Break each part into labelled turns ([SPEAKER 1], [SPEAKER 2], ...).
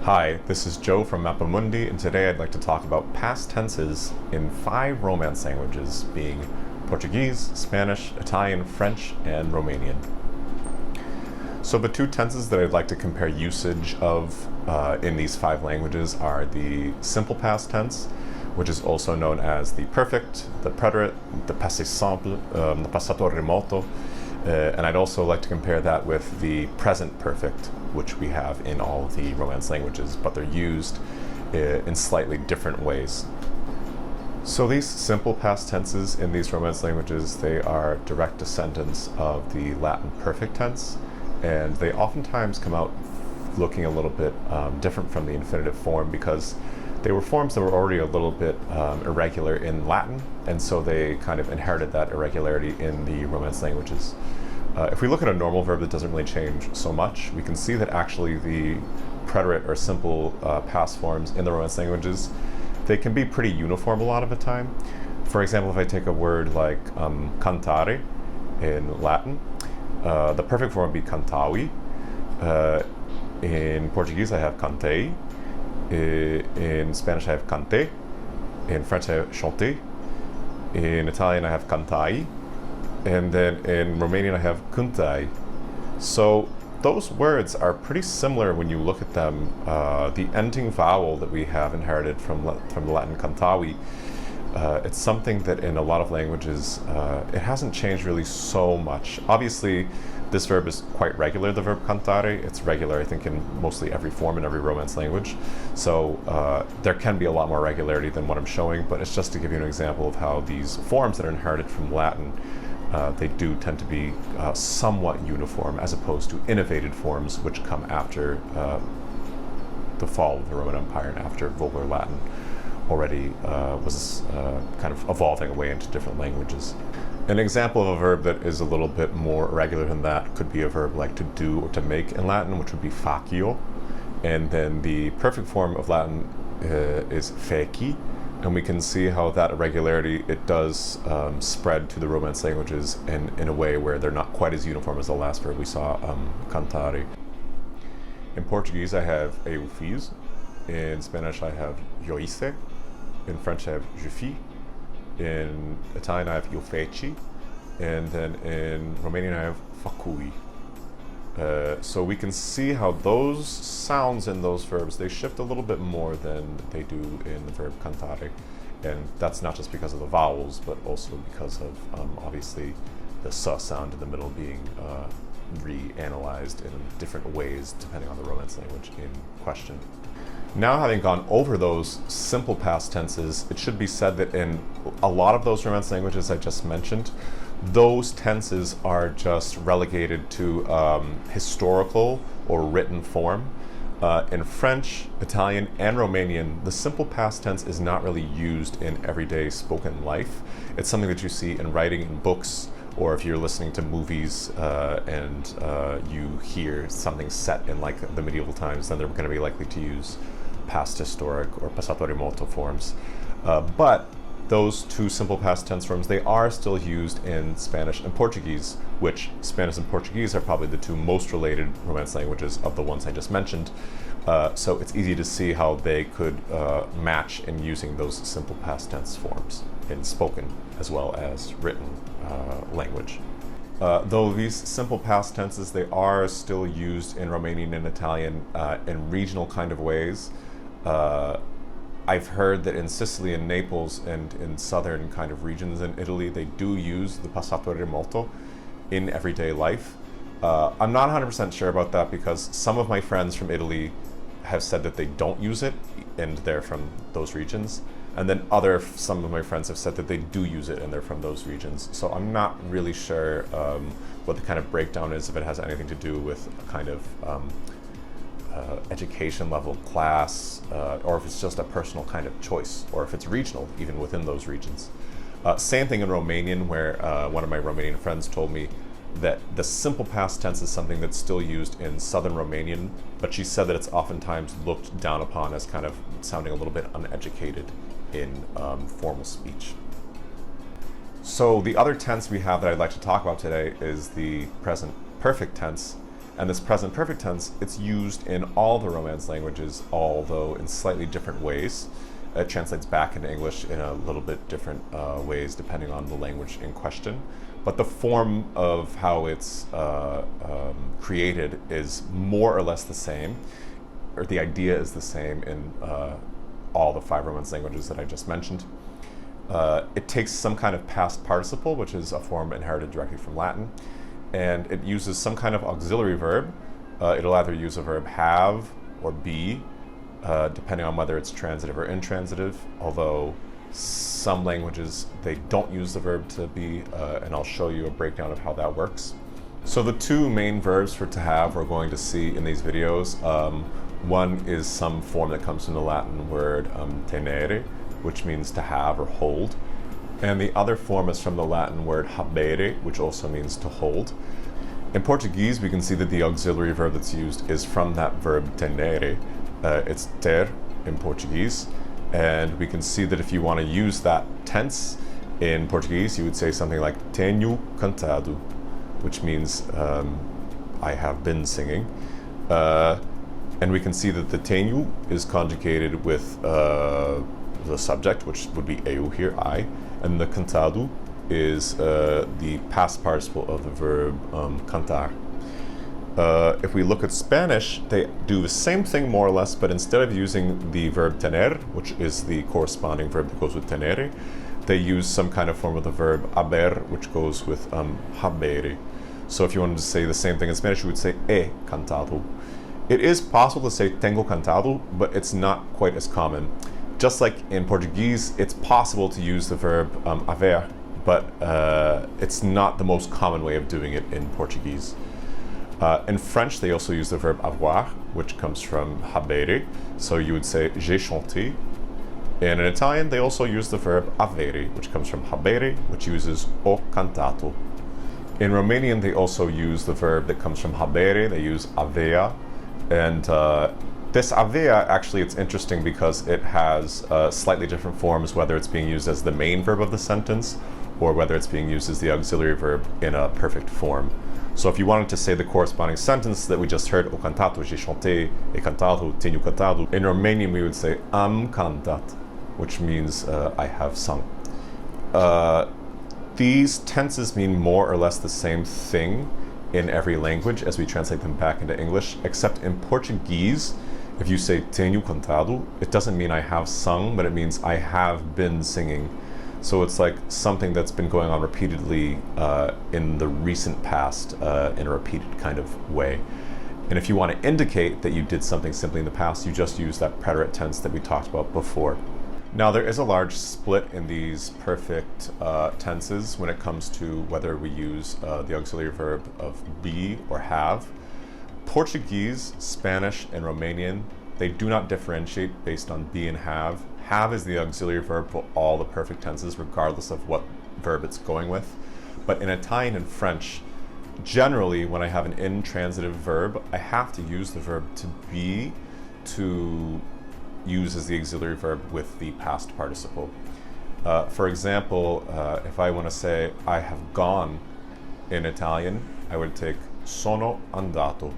[SPEAKER 1] Hi, this is Joe from Mapamundi, and today I'd like to talk about past tenses in 5 Romance languages, being Portuguese, Spanish, Italian, French, and Romanian. So the 2 tenses that I'd like to compare usage of in these 5 languages are the simple past tense, which is also known as the perfect, the preterite, the passé simple, the passato remoto, and I'd also like to compare that with the present perfect, which we have in all of the Romance languages, but they're used in slightly different ways. So these simple past tenses in these Romance languages, they are direct descendants of the Latin perfect tense, and they oftentimes come out looking a little bit different from the infinitive form because they were forms that were already a little bit irregular in Latin, and so they kind of inherited that irregularity in the Romance languages. If we look at a normal verb that doesn't really change so much, we can see that actually the preterite or simple past forms in the Romance languages, they can be pretty uniform a lot of the time. For example, if I take a word like cantare in Latin, the perfect form would be cantavi. In Portuguese, I have cantei. In Spanish, I have cante. In French, I have chanter. In Italian, I have cantai. And then in Romanian, I have cântai. So those words are pretty similar when you look at them. The ending vowel that we have inherited from the Latin cantavi, it's something that in a lot of languages, it hasn't changed really so much. Obviously, this verb is quite regular, the verb cantare. It's regular, I think, in mostly every form in every Romance language. So there can be a lot more regularity than what I'm showing, but it's just to give you an example of how these forms that are inherited from Latin, they do tend to be somewhat uniform, as opposed to innovated forms which come after the fall of the Roman Empire and after Vulgar Latin already was kind of evolving away into different languages. An example of a verb that is a little bit more irregular than that could be a verb like to do or to make in Latin, which would be facio. And then the perfect form of Latin is feci. And we can see how that irregularity, it does spread to the Romance languages in a way where they're not quite as uniform as the last verb we saw, cantare. In Portuguese, I have eu fiz. In Spanish, I have eu hice. In French, I have je fis. In Italian, I have io feci. And then in Romanian, I have facui. So we can see how those sounds in those verbs, they shift a little bit more than they do in the verb cantare. And that's not just because of the vowels, but also because of, obviously, the s sound in the middle being reanalyzed in different ways depending on the Romance language in question. Now, having gone over those simple past tenses, it should be said that in a lot of those Romance languages I just mentioned, those tenses are just relegated to historical or written form. In French, Italian, and Romanian, the simple past tense is not really used in everyday spoken life. It's something that you see in writing in books, or if you're listening to movies and you hear something set in like the medieval times, then they're going to be likely to use past historic or passato remoto forms. But those 2 simple past tense forms, they are still used in Spanish and Portuguese, which Spanish and Portuguese are probably the 2 most related Romance languages of the ones I just mentioned. So it's easy to see how they could match in using those simple past tense forms in spoken as well as written language. Though these simple past tenses, they are still used in Romanian and Italian in regional kind of ways. I've heard that in Sicily and Naples and in southern kind of regions in Italy, they do use the passato remoto in everyday life. I'm not 100% sure about that because some of my friends from Italy have said that they don't use it and they're from those regions. And then some of my friends have said that they do use it and they're from those regions. So I'm not really sure what the kind of breakdown is, if it has anything to do with a kind of education level, class, or if it's just a personal kind of choice, or if it's regional even within those regions. Same thing in Romanian, where one of my Romanian friends told me that the simple past tense is something that's still used in southern Romanian, but she said that it's oftentimes looked down upon as kind of sounding a little bit uneducated in formal speech. So the other tense we have that I'd like to talk about today is the present perfect tense. And this present perfect tense, it's used in all the Romance languages, although in slightly different ways. It translates back into English in a little bit different ways depending on the language in question. But the form of how it's created is more or less the same, or the idea is the same in all the 5 Romance languages that I just mentioned. It takes some kind of past participle, which is a form inherited directly from Latin, and it uses some kind of auxiliary verb. It'll either use a verb have or be, depending on whether it's transitive or intransitive, although some languages, they don't use the verb to be, and I'll show you a breakdown of how that works. So the 2 main verbs for to have we're going to see in these videos. One is some form that comes from the Latin word tenere, which means to have or hold. And the other form is from the Latin word habere, which also means to hold. In Portuguese, we can see that the auxiliary verb that's used is from that verb tenere. It's ter in Portuguese. And we can see that if you want to use that tense in Portuguese, you would say something like tenho cantado, which means I have been singing. And we can see that the tenho is conjugated with the subject, which would be eu here, I, and the cantado is the past participle of the verb cantar. If we look at Spanish, they do the same thing more or less, but instead of using the verb tener, which is the corresponding verb that goes with tenere, they use some kind of form of the verb haber, which goes with habere. So if you wanted to say the same thing in Spanish, you would say he cantado. It is possible to say tengo cantado, but it's not quite as common. Just like in Portuguese, it's possible to use the verb haver, but it's not the most common way of doing it in Portuguese. In French, they also use the verb avoir, which comes from habere, so you would say j'ai chanté. And in Italian, they also use the verb avere, which comes from habere, which uses ho cantato. In Romanian, they also use the verb that comes from habere, they use avea. And this avea, actually, it's interesting because it has slightly different forms, whether it's being used as the main verb of the sentence or whether it's being used as the auxiliary verb in a perfect form. So if you wanted to say the corresponding sentence that we just heard, ho cantato, j'ai chanté, he cantado, tenho cantado, in Romanian we would say am cantat, which means I have sung. These tenses mean more or less the same thing in every language as we translate them back into English, except in Portuguese, if you say tenho cantado, it doesn't mean I have sung, but it means I have been singing. So it's like something that's been going on repeatedly in the recent past in a repeated kind of way. And if you want to indicate that you did something simply in the past, you just use that preterite tense that we talked about before. Now, there is a large split in these perfect tenses when it comes to whether we use the auxiliary verb of be or have. Portuguese, Spanish, and Romanian, they do not differentiate based on be and have. Have is the auxiliary verb for all the perfect tenses, regardless of what verb it's going with. But in Italian and French, generally, when I have an intransitive verb, I have to use the verb to be to use as the auxiliary verb with the past participle. For example, if I want to say I have gone in Italian, I would take sono andato.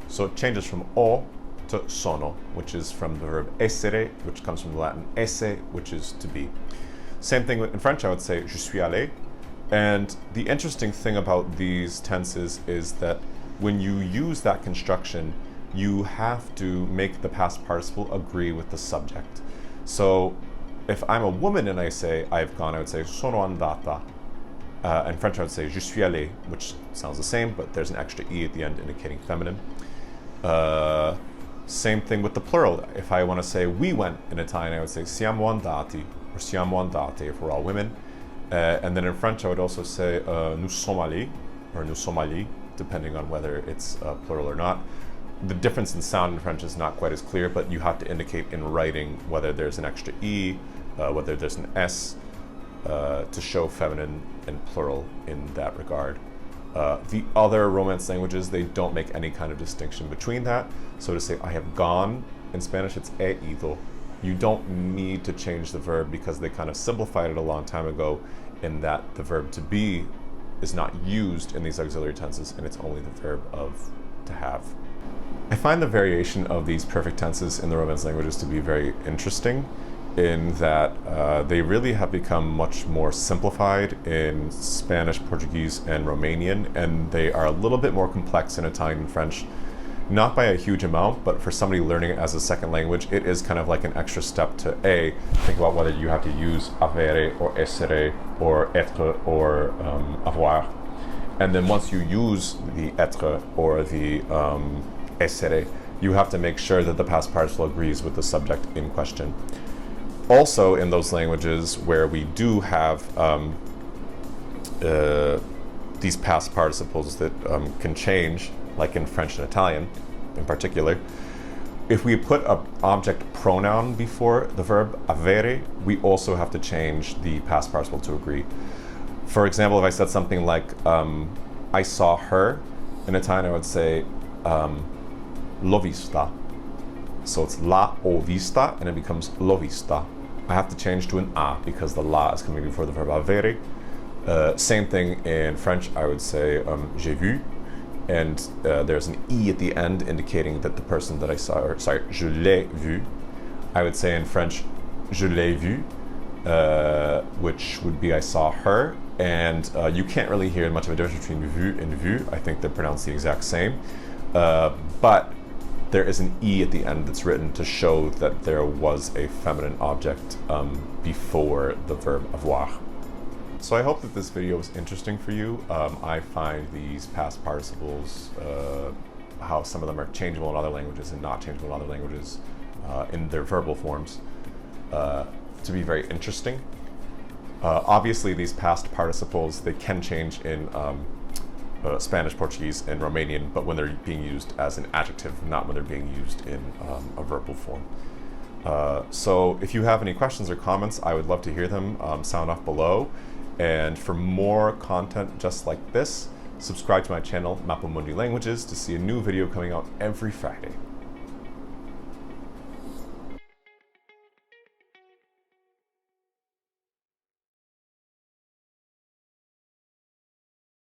[SPEAKER 1] So it changes from o to sono, which is from the verb essere, which comes from the Latin esse, which is to be. Same thing in French, I would say je suis allé. And the interesting thing about these tenses is that when you use that construction, you have to make the past participle agree with the subject. So if I'm a woman and I say I've gone, I would say sono andata. In French, I would say je suis allé, which sounds the same, but there's an extra e at the end indicating feminine. Same thing with the plural. If I want to say we went in Italian, I would say siamo andati or siamo andate if we're all women. And then in French, I would also say nous sommes allés or nous sommes allés, depending on whether it's plural or not. The difference in sound in French is not quite as clear, but you have to indicate in writing whether there's an extra e, whether there's an s, to show feminine and plural in that regard. The other Romance languages, they don't make any kind of distinction between that. So to say I have gone in Spanish, it's he ido. You don't need to change the verb because they kind of simplified it a long time ago in that the verb to be is not used in these auxiliary tenses and it's only the verb of to have. I find the variation of these perfect tenses in the Romance languages to be very interesting in that they really have become much more simplified in Spanish, Portuguese, and Romanian, and they are a little bit more complex in Italian and French. Not by a huge amount, but for somebody learning it as a second language, it is kind of like an extra step to think about whether you have to use avere or essere or être or avoir. And then once you use the être or the essere, you have to make sure that the past participle agrees with the subject in question. Also, in those languages where we do have these past participles that can change, like in French and Italian in particular, if we put an object pronoun before the verb avere, we also have to change the past participle to agree. For example, if I said something like, I saw her, in Italian I would say, l'ho vista. So it's la ho vista, and it becomes l'ho vista. I have to change to an a because the la is coming before the verb avere. Same thing in French, I would say, j'ai vu. And there's an E at the end indicating that the person that I saw, or sorry, je l'ai vu. I would say in French, je l'ai vu, which would be I saw her. And you can't really hear much of a difference between vu and vu. I think they're pronounced the exact same. But there is an E at the end that's written to show that there was a feminine object before the verb avoir. So I hope that this video was interesting for you. I find these past participles, how some of them are changeable in other languages and not changeable in other languages in their verbal forms, to be very interesting. Obviously, these past participles, they can change in Spanish, Portuguese, and Romanian, but when they're being used as an adjective, not when they're being used in a verbal form. So if you have any questions or comments, I would love to hear them. Sound off below. And for more content just like this, subscribe to my channel, Mappa Mundi Languages, to see a new video coming out every Friday.